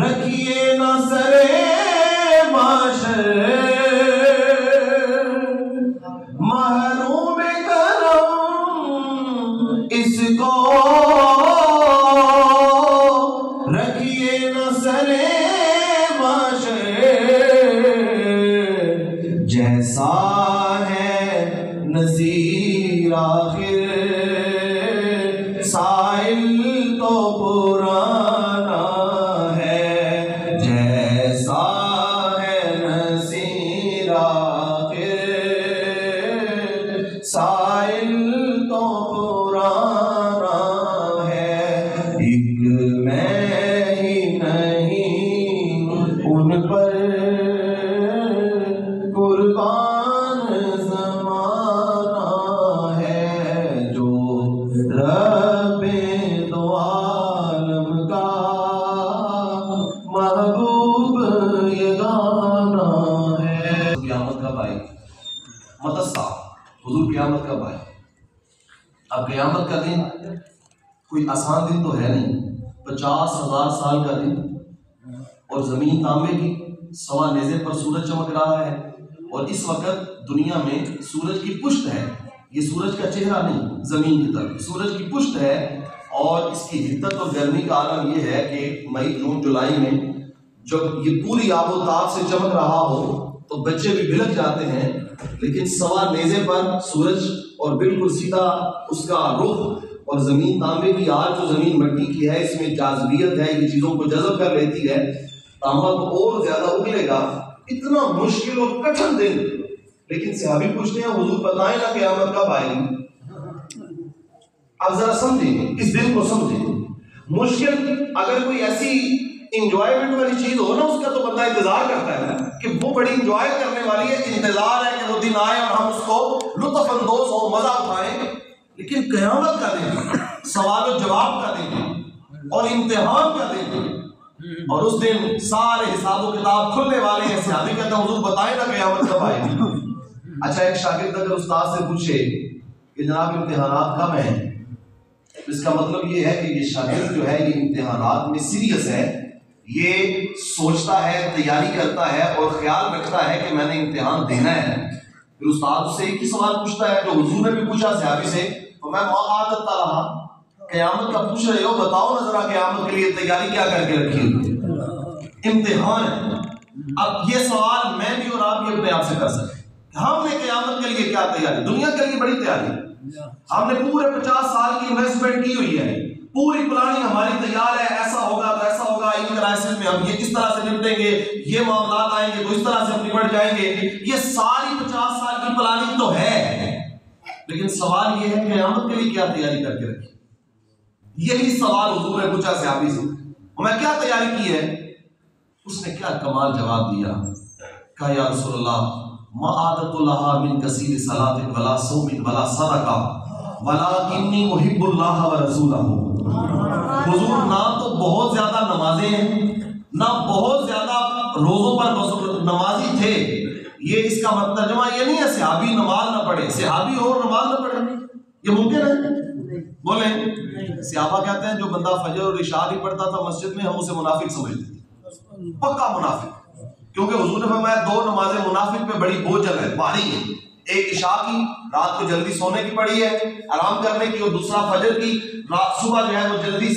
رکھیے نہ سرے معاشر، محروم کرم اس کو رکھیے نہ سرے معاشر، جیسا ہے نذیر آخر سائل تو پرانا ہے، جیسا ہے نذیر آخر سائل تو پرانا ہے، ایک میں ہی نہیں ان پر قربان زمانہ ہے، جو رب دو عالم کا محبوب یگانہ ہے۔ قیامت کب آئے؟ متسا حضور قیامت کب آئے؟ اب قیامت کا دن کوئی آسان دن تو ہے نہیں، 50,000 سال کا دن، اور زمین تانبے کی، سوا نیزے پر سورج چمک رہا ہے، اور اس وقت دنیا میں سورج کی پشت ہے، یہ سورج کا چہرہ نہیں، زمین کی طرف سورج کی پشت ہے، اور اس کی حدت اور گرمی کا عالم یہ ہے کہ مئی جون جولائی میں جب یہ پوری آب و تاب سے چمک رہا ہو تو بچے بھی بھلک جاتے ہیں، لیکن سوا نیزے پر سورج اور بالکل سیدھا اس کا رخ، اور زمین تانبے کی آج جو زمین مٹی کی ہے اس میں جاذبیت ہے، یہ چیزوں کو جذب کر لیتی ہے، تانبا تو اور زیادہ اگلے گا، اتنا مشکل اور کٹھن دن، لیکن صحابی پوچھتے ہیں حضور بتائیں نا قیامت کب آئے گی؟ اب ذرا سمجھیں اس دن کو سمجھیں، مشکل اگر کوئی ایسی انجوائمنٹ والی چیز ہو نا اس کا تو بندہ انتظار کرتا ہے کہ وہ بڑی انجوائے کرنے والی ہے، انتظار ہے کہ وہ دن آئے اور ہم اس کو لطف اندوز ہو، مزہ اٹھائیں، لیکن قیامت کا دن سوال و جواب کا دن اور امتحان کا دن، اور اس دن سارے حساب و کتاب کھلنے والے ہیں۔ صحابی کہتا ہے حضور بتائیں نا قیامت کب آئے گی؟ اچھا ایک شاگرد اگر استاد سے پوچھے کہ جناب امتحانات کب ہیں، اس کا مطلب یہ ہے کہ یہ شاگرد جو ہے یہ امتحانات میں سیریس ہے، یہ سوچتا ہے، تیاری کرتا ہے اور خیال رکھتا ہے کہ میں نے امتحان دینا ہے۔ پھر استاد اس سے ایک ہی سوال پوچھتا ہے جو حضور نے بھی پوچھا صحابی سے، تو میں عادت رہا قیامت کا پوچھ رہے ہو، بتاؤ نا ذرا قیامت کے لیے تیاری کیا کر کے رکھی ہوئی؟ امتحان ہے۔ اب یہ سوال میں بھی اور آپ بھی اپنے آپ سے کر سکتے ہیں، ہم نے قیامت کے لیے کیا تیاری؟ دنیا کے لیے بڑی تیاری، ہم نے پورے 50 سال کی انویسٹمنٹ کی ہوئی ہے، پوری پلاننگ ہماری تیار ہے، ایسا ہوگا تو ایسا ہوگا، ان کرائسس میں ہم یہ کس طرح سے نپٹیں گے، یہ معاملات آئیں گے تو اس طرح سے ہم نپٹ جائیں گے، یہ ساری 50 سال کی پلاننگ تو ہے، لیکن سوال یہ ہے کہ قیامت کے لیے کیا تیاری کر کے رکھی؟ یہی سوال حضور نے پوچھا صحابی سے، میں کیا تیاری کی ہے؟ اس نے کیا کمال جواب دیا، کہا یا رسول اللہ ما عادت لہا من کثیر صلاۃ ولا صوم ولا صدقہ ولکنی احب اللہ ورسولہ۔ حضور نہ تو بہت زیادہ نمازیں ہیں، نہ بہت زیادہ روزوں پر نمازی تھے، یہ اس کا ترجمہ یہ نہیں ہے صحابی نماز نہ پڑھے، صحابی اور نماز نہ پڑھے، یہ ممکن ہے؟ بولیں۔ صحابہ کہتے ہیں جو بندہ فجر اور عشاء نہیں پڑھتا تھا مسجد میں ہم اسے منافق سمجھتے تھے، پکا منافق، کیونکہ حضور نے فرمایا 2 نمازیں منافق پہ بڑی بوجھل ہے، بھاری ہے، ایک عشاء کی رات کو جلدی سونے کی پڑی ہے آرام کرنے کی، اور دوسرا فجر کی رات صبح جو ہے وہ جلدی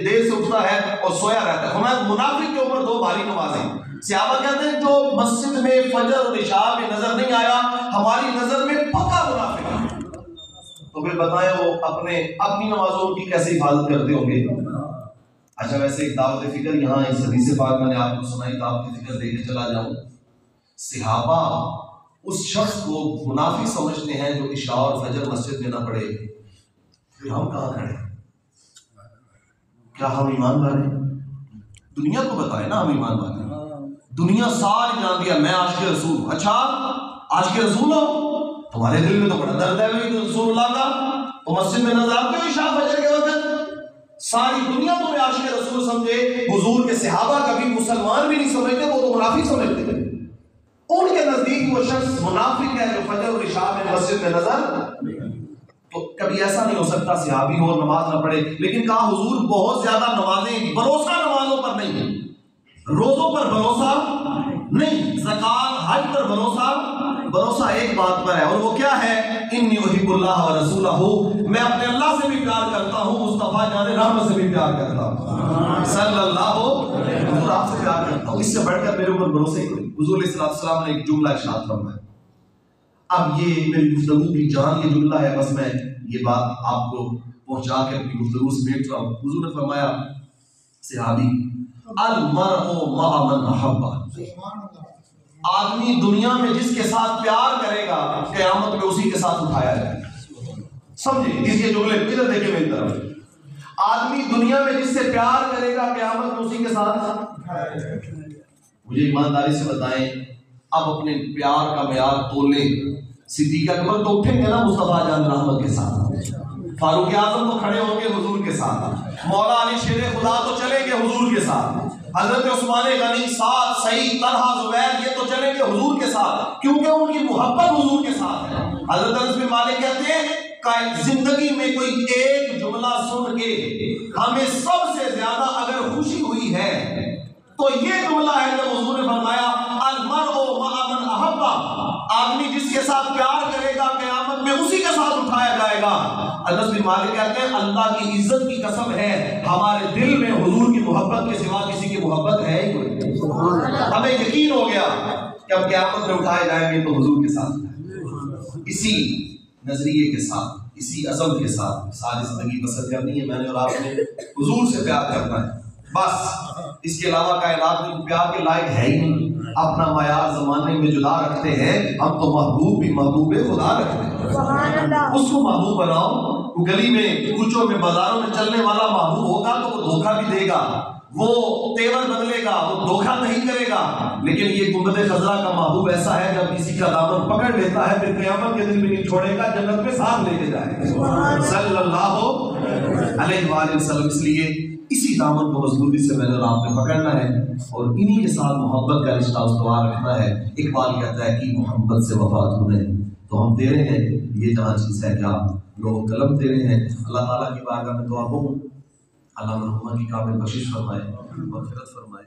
دیر سے اٹھتا ہے اور سویا رہتا ہے، فرمایا منافق کے اوپر 2 بھاری نمازیں۔ صحابہ کہتے ہیں جو مسجد میں فجر اور عشاء میں نظر نہیں آیا ہماری نظر میں پکا منافق ہے۔ تو پھر بتائیں وہ اپنی نمازوں کی کیسے حفاظت کرتے ہوں گے؟ اچھا ویسے ایک دعوت فکر یہاں اس حدیث پاک میں نے آپ کو سنائی، دعوت فکر دے کے چلا جاؤں۔ صحابہ اس شخص کو منافق سمجھتے ہیں جو عشاء اور فجر مسجد میں نہ پڑھے، پھر ہم کہاں کھڑے؟ کیا ہم ایمان والے ہیں؟ دنیا کو بتائے نا ہم ایمان والے ہیں، دنیا ساری جانتی ہے میں عاشق رسول ہوں۔ اچھا عاشق رسول ہو، تمہارے دل میں تو بڑا درد ہے رسول اللہ کا، تو مسجد میں نظر آتے ہو عشاء فجر کے وقت، ساری دنیا تمہیں عاشق رسول سمجھے، حضور کے صحابہ کبھی مسلمان بھی نہیں سمجھتے، وہ تو منافق سمجھتے تھے، ان کے نزدیک وہ شخص منافق ہے جو فجر اور عشاء میں مسجد میں نظر، تو کبھی ایسا نہیں ہو سکتا صحابی ہو نماز نہ پڑھے، لیکن کہا حضور بہت زیادہ نمازیں، بھروسہ نمازوں پر نہیں ہے، روزوں پر بھروسہ نہیں، زکات حج پر بھروسہ ایک بات پر ہے، اور وہ کیا ہے؟ انی احب اللہ و رسولہ، میں اپنے اللہ سے بھی پیار کرتا ہوں، مصطفیٰ جان رحمت سے بھی پیار کرتا ہوں، صلی اللہ حضور آپ سے پیار کرتا ہوں، اس سے بڑھ کر میرے اوپر بھروسہ ہی کوئی۔ حضور علیہ السلام نے ایک جملہ ارشاد فرمایا، اب یہ میری گفتگو کی جان یہ جملہ ہے، بس میں یہ بات آپ کو پہنچا کے اپنی گفتگو سمیٹ رہا ہوں۔ حضور نے فرمایا صحابی المرء مع من احب، آدمی دنیا میں جس کے ساتھ پیار کرے گا قیامت میں اسی کے ساتھ اٹھایا جائے گا۔ سمجھے اس یہ جملے ادھر دیکھیں میری طرف، آدمی دنیا میں جس سے پیار کرے گا قیامت میں اسی کے ساتھ اٹھایا جائے گا۔ مجھے ایمانداری سے بتائیں، اب اپنے پیار کا معیار تولیں، صدیق اکبر تو اٹھیں گے نا مصطفیٰ جان رحمت کے ساتھ، فاروق اعظم تو کھڑے ہوں گے حضور کے ساتھ، مولا علی شیر خدا تو چلیں گے حضور کے ساتھ، حضرت عثمان غنی، سعد، سعید، طلحہ، زبیر یہ تو چلیں گے حضور کے ساتھ، کیونکہ ان کی محبت حضور کے ساتھ ہے۔ حضرت انس بن مالک کہتے ہیں کہ زندگی میں کوئی ایک جملہ سن کے ہمیں سب سے زیادہ اگر خوشی ہوئی ہے تو یہ جملہ ہے جب حضور نے فرمایا المرء مع من احب، آدمی جس کے ساتھ پیار کرے گا قیامت میں اسی کے ساتھ اٹھایا جائے گا۔ انس بن مالک کہتے ہیں اللہ کی عزت کی قسم ہے ہمارے دل میں حضور کی محبت کے سوا کسی کی محبت ہے ہی کوئی، ہمیں یقین ہو گیا کہ ہم قیامت میں اٹھائے جائیں گے تو حضور کے ساتھ۔ اسی نظریے کے ساتھ، اسی عزم کے ساتھ ساری زندگی بسر کرنی ہے، میں نے اور آپ نے حضور سے پیار کرنا ہے بس، اس کے علاوہ کائنات میں پیار کے لائق ہے ہی نہیں۔ اپنا معیار زمانے میں جدا رکھتے ہیں، ہم تو محبوب بھی محبوب خدا رکھتے ہیں، اس کو محبوب بناؤ۔ گلی میں کوچوں میں بازاروں میں چلنے والا محبوب ہوگا تو وہ دھوکہ بھی دے گا، وہ تیور بدلے گا، وہ دھوکہ نہیں کرے گا، لیکن یہ گنبد خضرا کا محبوب ایسا ہے جب کسی کا دامن پکڑ لیتا ہے پھر قیامت کے دن بھی نہیں چھوڑے گا، جنت میں ساتھ لے کے جائے گا صلی اللہ علیہ وآلہ وسلم۔ اس لیے اسی دامن کو مضبوطی سے میں نے آپ نے پکڑنا ہے اور انہی کے ساتھ محبت کا رشتہ استوار رکھنا ہے۔ اقبال کہتا ہے کہ محبت سے وفا تمہیں تو ہم تیرے ہیں، یہ جہاں چیز ہے کیا لوگ قلم تیرے ہیں۔ اللہ تعالیٰ کی بارگاہ میں دعا ہوں اللہ مرحومہ کی کامل بخشش فرمائے، مغفرت فرمائے۔